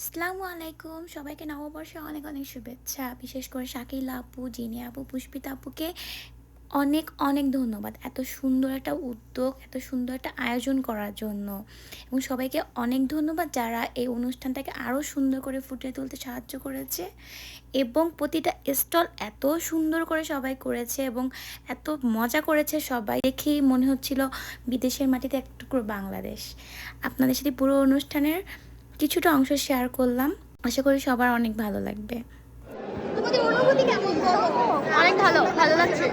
আসসালামু আলাইকুম, সবাইকে নববর্ষে অনেক অনেক শুভেচ্ছা। বিশেষ করে শাকিল আপু, জিনি আপু, পুষ্পিতা আপুকে অনেক অনেক ধন্যবাদ এত সুন্দর একটা উদ্যোগ, এত সুন্দর একটা আয়োজন করার জন্য। এবং সবাইকে অনেক ধন্যবাদ যারা এই অনুষ্ঠানটাকে আরও সুন্দর করে ফুটিয়ে তুলতে সাহায্য করেছে। এবং প্রতিটা স্টল এত সুন্দর করে সবাই করেছে এবং এত মজা করেছে, সবাই দেখেই মনে হচ্ছিল বিদেশের মাটিতে এক টুকরো বাংলাদেশ। আপনাদের সাথে পুরো অনুষ্ঠানের কিছুটা অংশ শেয়ার করলাম, আশা করি সবার অনেক ভালো লাগবে। তোমাদের অনুভূতি কেমন? অনেক ভালো, ভালো লাগছে।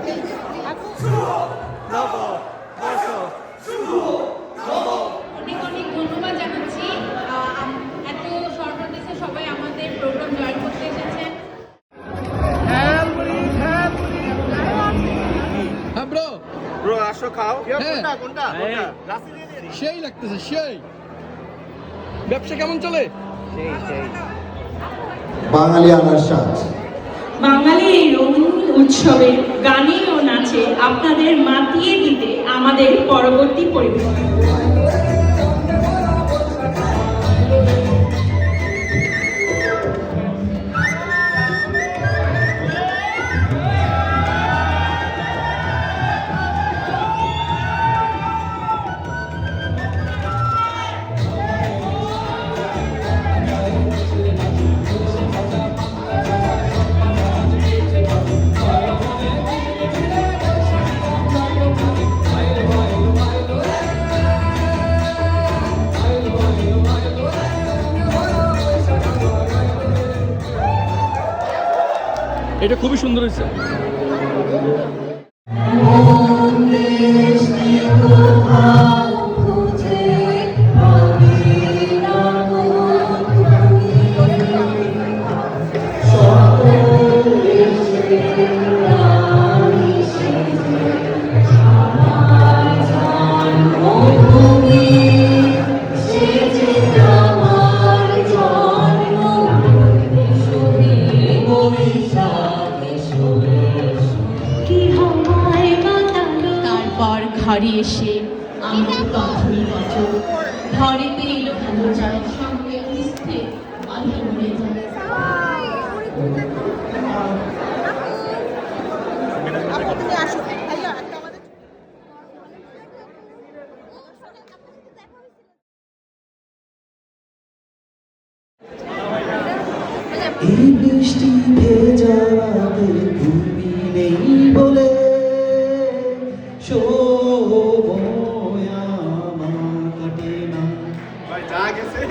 অনেক অনেক ধন্যবাদ জানাচ্ছি এত শর্ট নোটিসে সবাই আমাদের প্রোগ্রাম জয়েন করতে এসেছেন। হ্যাঁ ব্রো ব্রো আসো খাও। হ্যাঁ। কোনটা রাসি দিয়ে দিই। সেই লাগতেছে সেই। ব্যবসা কেমন চলে? বাঙালি আনার স্বাদ। বাঙালি এই রঙিন উৎসবে গানে ও নাচে আপনাদের মাতিয়ে দিতে আমাদের পরবর্তী পরিবেশন। এটা খুবই সুন্দর হয়েছে। তারপর ঘরে এসে আমাদের প্রথমে বছর ঘরে পেরিল ভালো যায় সঙ্গে স্থির বাধা মরে যায়। আপু তুমি আসো, ভাইয়া একটা আমাদের এই বৃষ্টি ভেজা রাতে তুমি নেই বলে সময় আমার কাটে না। ভাই যা গেছে।